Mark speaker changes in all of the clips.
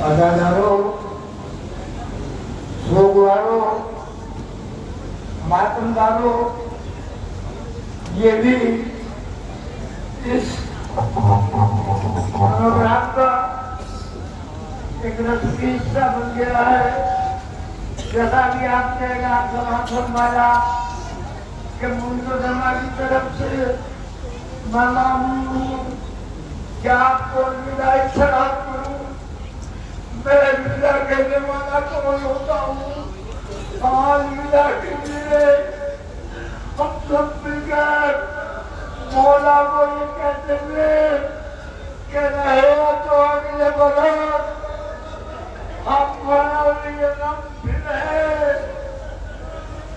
Speaker 1: अदादारों, सोगवारों, मातमदारों, ये भी इस प्रोग्राम का एक रस्मी हिस्सा बन गया है। जैसा भी आपने नाम फरमाया कि मुझे धर्मा की तरफ से मैं मानूं क्या आपको विदाई शराब करूं। मैं विदा कहने वाला कौन होता हूँ? आज विदा के लिए हम सब मिलकर मौला को ये कहते हुए कि रहे तो अगले बरस हमारा ये नाम फिर है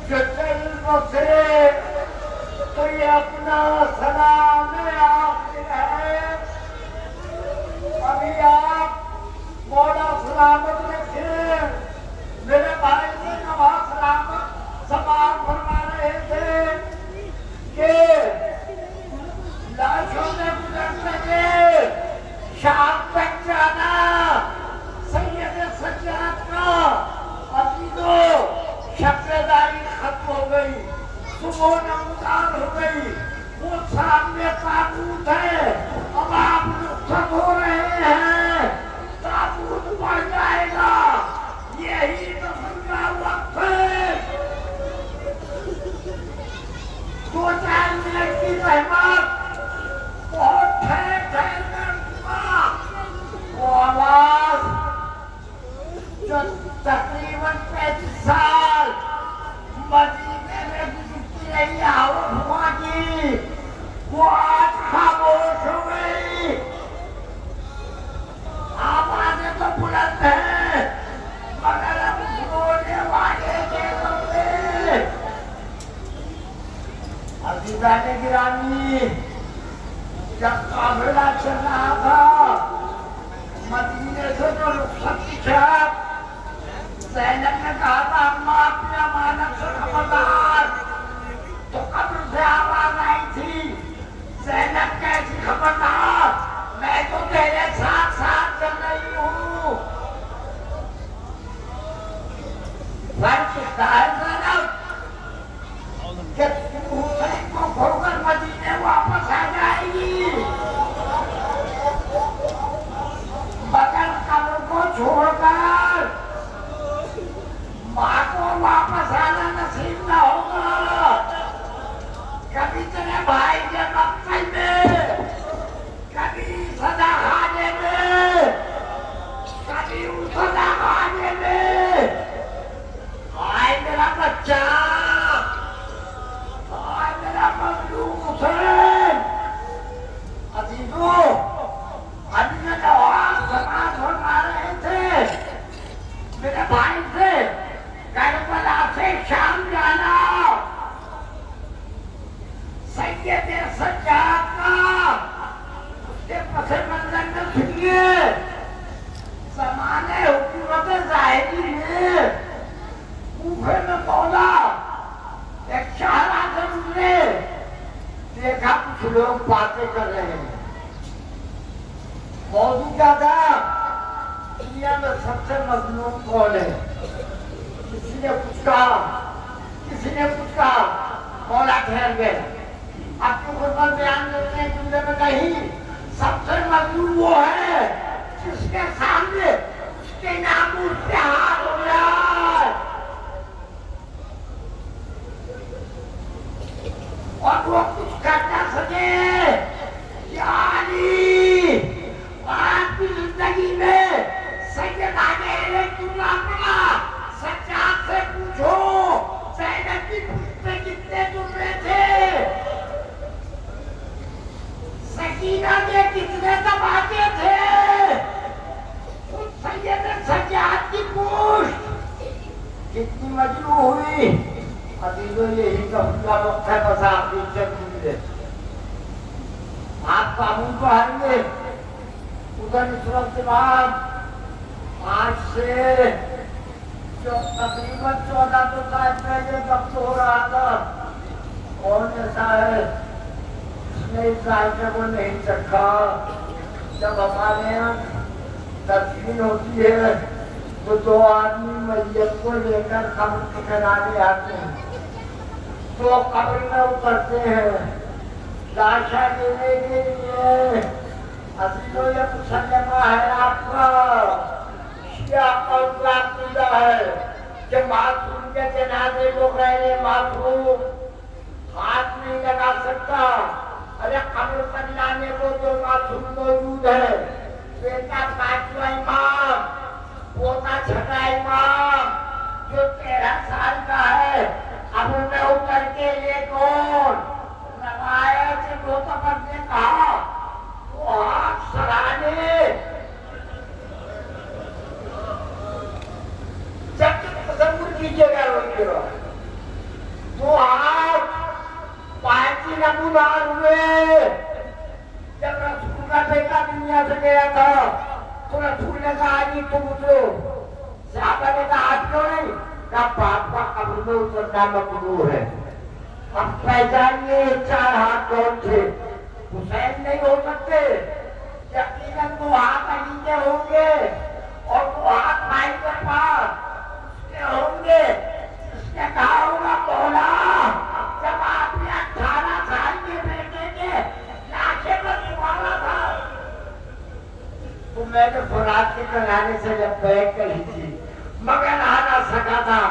Speaker 1: जो जन्म से कोई अपना सलाम आखिर है। अभी आप मौला सलामत रखें। मेरे भाई से नवाज सलामत सवाल फरमा रहे थे कि लाशों में गुजर सके शाम तक जाना सैयद सज्जाद का अभी तो शक्लदारी खत्म हो गई, सुबह नमदार हो गई, वो सामने ताबूत है। अब आप रुखसत हो रहे हैं, ताबूत बढ़ जाएगा, यही दफन का वक्त है। 2-4 मिनट की रहमत बहुत ठहर ठहर कर हुआ। वो आवाज जो तकरीबन 35 साल मदीने में गुजरती रही हवा की, वो आज खामोश हो गई। आवाजें तो बुलंद हैं मगर अब रोने वाले के बंदे। अजीजाने गिरामी, जब काफिला चल रहा था मदीने से जो रुखसत की छत, ज़ैनब ने कहा था अम्मा अपने अमानत से खबरदार। तो कब्र से आवाज आई थी, ज़ैनब कैसी खबरदार, मैं तो तेरे साथ साथ चल रही हूँ। ज़ैनब कि हुसैन को खोकर मदीने वापस आ जाएगी, मगर कब्र को छोड़कर माँ को वापस आना नसीब न होगा। कभी तेरे भाई के मक्तल में, कभी सदा खाने में, कभी उस सदा खाने में। आए मेरा बच्चा, आए मेरा मजलूम हुसैन। अजीजों, अभी मैं नवाज समाज फरमा रहे थे मेरे भाई से करबला से शाम जाना, सैयद सज्जाद का उसके पसे मंजर में सुनिए। ज़माने हुकूमत ज़ाहिरी में कूफे में मौला एक शाहरा से गुजरे, देखा कुछ लोग बातें कर रहे हैं। मौजूद क्या था? दुनिया में सबसे मजलूम कौन है? किसी ने कुछ कहा, किसी ने कुछ कहा, मौला ठहर गए। आपको गुरबत बयान करते हैं जुमले में कहीं सबसे मजलूम वो है जिसके सामने उसके नामूस पे हाथ हो जाए और वो कुछ कर ना सके। यानी आपकी जिंदगी में सैयद आने क्यों ना पड़ा? सज्जाद से पूछो ज़ैनब की पुष्प में कितने जुमले थे, सकीना के कितने दबाके थे, उस सैयद सज्जाद की पुष्प कितनी मजरू हुई। अजीजों, यही का वक्त है, बस आप इज्जत कीजिए। आप कानून को हारेंगे उधर इस वक्त बाद आज से जो तकरीबन 14 साल पहले वक्त हो रहा था, कौन ऐसा है जिसने इस जायके को नहीं चखा? जब हमारे यहाँ तस्वीर होती है तो दो आदमी मैयत को लेकर कब्र के किनारे आते हैं, तो कब्र में उतरते हैं लाशा लेने के लिए। असीलो ये मुसलमा है आपका, शिया कौन सा अकीदा है कि मासूम के जनाजे को गैर मासूम हाथ नहीं लगा सकता। अरे कब्र पर लाने को जो मासूम मौजूद है, बेटा पांचवा इमाम, पोता छठा इमाम जो 13 साल का है, कब्र में उतर के ये कौन लगाए से दो तपक ने कहा वो हाथ सराहने तस्वुर कीजिएगा। वो हाथ पांची नमूदार हुए जब रसूल का बेटा दुनिया से गया था, तो रसूल ने कहा जी तुम उतरो। साहबा ने कहा हाथ क्यों नहीं, कहा बाप का कब्र में उतरना मकरूह है। अब पहचानिए 4 हाथ कौन थे। हुसैन नहीं हो सकते, यकीनन 2 हाथ अली के होंगे और 2 हाथ भाई के पास उसके होंगे। इसने कहा होगा मौला जब आपने 18 साल के बेटे के लाशे पर निकाला था तो मैंने फुरात के किनारे से जब बैग करी थी, मगर आ ना सका था।